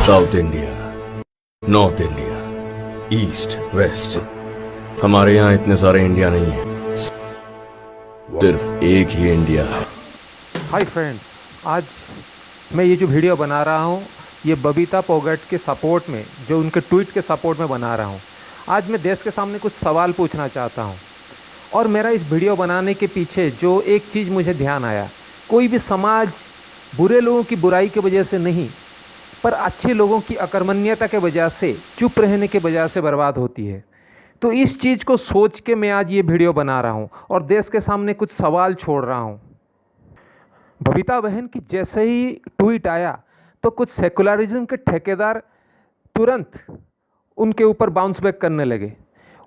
South India, north India, east west, हमारे यहाँ इतने सारे इंडिया नहीं है, सिर्फ एक ही इंडिया है। हाय फ्रेंड्स, आज मैं ये जो वीडियो बना रहा हूँ ये बबीता पोगट के सपोर्ट में, जो उनके ट्वीट के सपोर्ट में बना रहा हूँ। आज मैं देश के सामने कुछ सवाल पूछना चाहता हूँ और मेरा इस वीडियो बनाने के पीछे जो एक चीज़ मुझे ध्यान आया, कोई भी समाज बुरे लोगों की बुराई की वजह से नहीं, पर अच्छे लोगों की अकर्मण्यता के वजह से, चुप रहने के वजह से बर्बाद होती है। तो इस चीज़ को सोच के मैं आज ये वीडियो बना रहा हूँ और देश के सामने कुछ सवाल छोड़ रहा हूँ। बबीता बहन की जैसे ही ट्वीट आया तो कुछ सेकुलरिज्म के ठेकेदार तुरंत उनके ऊपर बाउंस बैक करने लगे।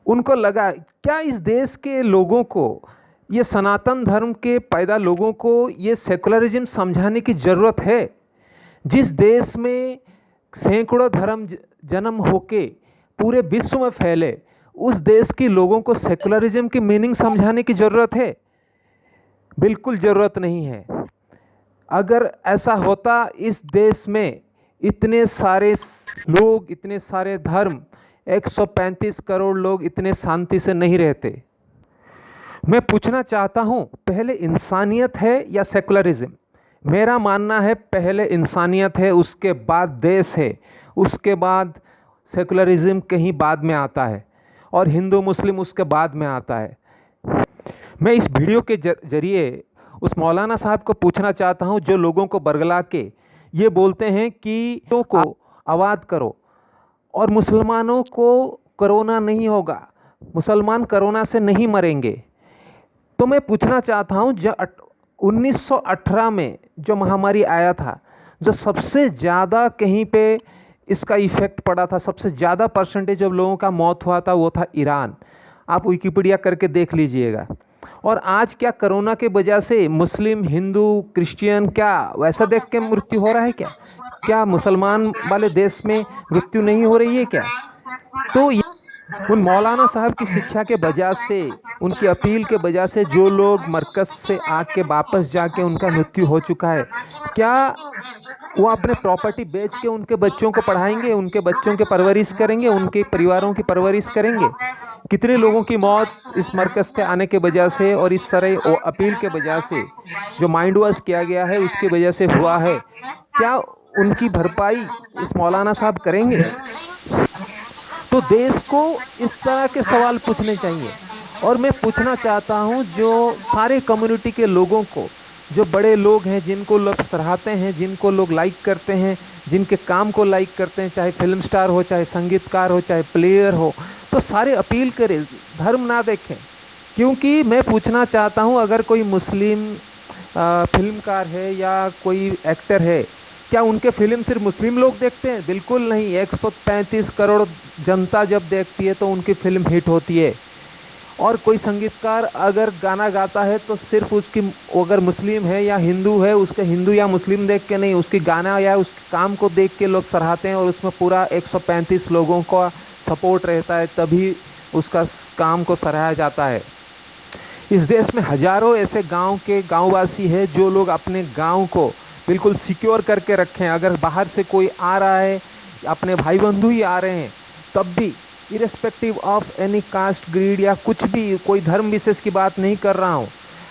उनको लगा क्या इस देश के लोगों को, ये सनातन धर्म के पैदा लोगों को ये सेकुलरिज्म समझाने की ज़रूरत है? जिस देश में सैकड़ों धर्म जन्म होके पूरे विश्व में फैले, उस देश के लोगों को सेकुलरिज्म की मीनिंग समझाने की ज़रूरत है? बिल्कुल ज़रूरत नहीं है। अगर ऐसा होता, इस देश में इतने सारे लोग, इतने सारे धर्म, 135 करोड़ लोग इतने शांति से नहीं रहते। मैं पूछना चाहता हूँ, पहले इंसानियत है या सेकुलरिज्म? मेरा मानना है पहले इंसानियत है, उसके बाद देश है, उसके बाद सेकुलरिज्म कहीं बाद में आता है और हिंदू मुस्लिम उसके बाद में आता है। मैं इस वीडियो के जरिए उस मौलाना साहब को पूछना चाहता हूं जो लोगों को बरगला के ये बोलते हैं कि तो को आबाद करो और मुसलमानों को कोरोना नहीं होगा, मुसलमान कोरोना से नहीं मरेंगे। तो मैं पूछना चाहता हूं, जो 1918 में जो महामारी आया था, जो सबसे ज़्यादा कहीं पे इसका इफ़ेक्ट पड़ा था, सबसे ज़्यादा परसेंटेज जब लोगों का मौत हुआ था, वो था ईरान। आप विकिपीडिया करके देख लीजिएगा। और आज क्या कोरोना के वजह से मुस्लिम, हिंदू, क्रिश्चियन क्या वैसा देख के मृत्यु हो रहा है क्या? क्या मुसलमान वाले देश में मृत्यु नहीं हो रही है क्या? तो उन मौलाना साहब की शिक्षा के वजह से, उनकी अपील के वजह से जो लोग मरकज़ से आके वापस जाके उनका मृत्यु हो चुका है, क्या वो अपने प्रॉपर्टी बेच के उनके बच्चों को पढ़ाएंगे, उनके बच्चों की परवरिश करेंगे, उनके परिवारों की परवरिश करेंगे? कितने लोगों की मौत इस मरकज़ के आने के वजह से और इस तरह अपील के वजह से, जो माइंड वॉश किया गया है उसकी वजह से हुआ है, क्या उनकी भरपाई उस मौलाना साहब करेंगे? तो देश को इस तरह के सवाल पूछने चाहिए। और मैं पूछना चाहता हूं जो सारे कम्युनिटी के लोगों को, जो बड़े लोग हैं जिनको लोग सराहते हैं, जिनको लोग लाइक करते हैं, जिनके काम को लाइक करते हैं, चाहे फिल्म स्टार हो, चाहे संगीतकार हो, चाहे प्लेयर हो, तो सारे अपील करें, धर्म ना देखें। क्योंकि मैं पूछना चाहता हूं, अगर कोई मुस्लिम फिल्मकार है या कोई एक्टर है, क्या उनके फिल्म सिर्फ मुस्लिम लोग देखते हैं? बिल्कुल नहीं। 135 करोड़ जनता जब देखती है तो उनकी फिल्म हिट होती है। और कोई संगीतकार अगर गाना गाता है तो सिर्फ उसकी, अगर मुस्लिम है या हिंदू है, उसके हिंदू या मुस्लिम देख के नहीं, उसकी गाना या उसके काम को देख के लोग सराहते हैं और उसमें पूरा 135 लोगों का सपोर्ट रहता है, तभी उसका काम को सराहा जाता है। इस देश में हजारों ऐसे गाँव के गाँववासी हैं जो लोग अपने गाँव को बिल्कुल सिक्योर करके रखें। अगर बाहर से कोई आ रहा है, अपने भाई बंधु ही आ रहे हैं, तब भी irrespective of any caste, greed या कुछ भी, कोई धर्म विशेष की बात नहीं कर रहा हूँ,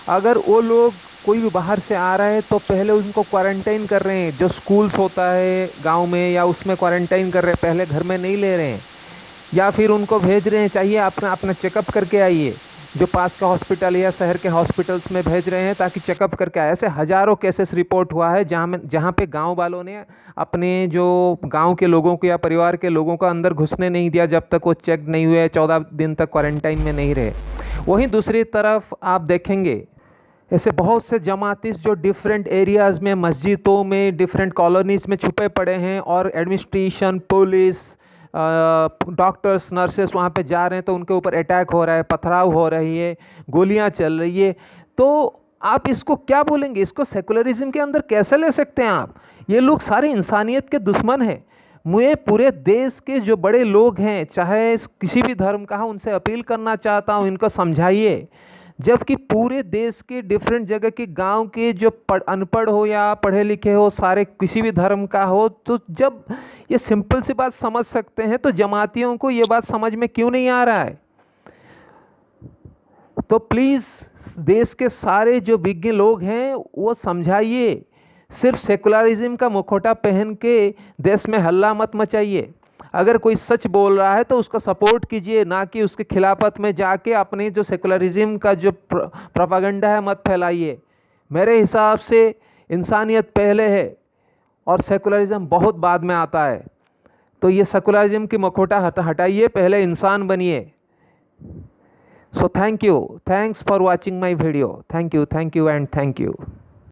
अगर वो लोग कोई भी बाहर से आ रहा है तो पहले उनको क्वारंटाइन कर रहे हैं। जो स्कूल्स होता है गांव में या उसमें क्वारंटाइन कर रहे हैं, पहले घर में नहीं ले रहे हैं। या फिर उनको भेज रहे हैं, चाहिए अपना अपना चेकअप करके आइए, जो पास का हॉस्पिटल या शहर के हॉस्पिटल्स में भेज रहे हैं ताकि चेकअप करके आए। ऐसे हज़ारों केसेस रिपोर्ट हुआ है जहाँ पे गांव वालों ने अपने जो गांव के लोगों को या परिवार के लोगों को अंदर घुसने नहीं दिया जब तक वो चेक नहीं हुए, 14 दिन तक क्वारंटाइन में नहीं रहे। वहीं दूसरी तरफ आप देखेंगे ऐसे बहुत से जमातीस जो डिफरेंट एरियाज़ में, मस्जिदों में, डिफरेंट कॉलोनीज़ में छुपे पड़े हैं और एडमिनिस्ट्रेशन, पुलिस, डॉक्टर्स, नर्सेस वहाँ पे जा रहे हैं तो उनके ऊपर अटैक हो रहा है, पथराव हो रही है, गोलियाँ चल रही है। तो आप इसको क्या बोलेंगे? इसको सेकुलरिज्म के अंदर कैसे ले सकते हैं आप? ये लोग सारे इंसानियत के दुश्मन हैं। मैं पूरे देश के जो बड़े लोग हैं, चाहे किसी भी धर्म का हो, उनसे अपील करना चाहता हूँ, इनको समझाइए। जबकि पूरे देश के डिफरेंट जगह के गांव के जो अनपढ़ हो या पढ़े लिखे हो, सारे किसी भी धर्म का हो, तो जब ये सिंपल सी बात समझ सकते हैं तो जमातियों को ये बात समझ में क्यों नहीं आ रहा है? तो प्लीज़ देश के सारे जो विज्ञ लोग हैं वो समझाइए। सिर्फ सेकुलरिज्म का मुखौटा पहन के देश में हल्ला मत मचाइए। अगर कोई सच बोल रहा है तो उसका सपोर्ट कीजिए, ना कि उसके खिलाफत में जाके अपने जो सेकुलरिज्म का जो प्रोपागेंडा है मत फैलाइए। मेरे हिसाब से इंसानियत पहले है और सेकुलरिज्म बहुत बाद में आता है। तो ये सेकुलरिज्म की मुखौटा हटाइए, पहले इंसान बनिए। So thank you. Thanks for watching my video. Thank you and thank you.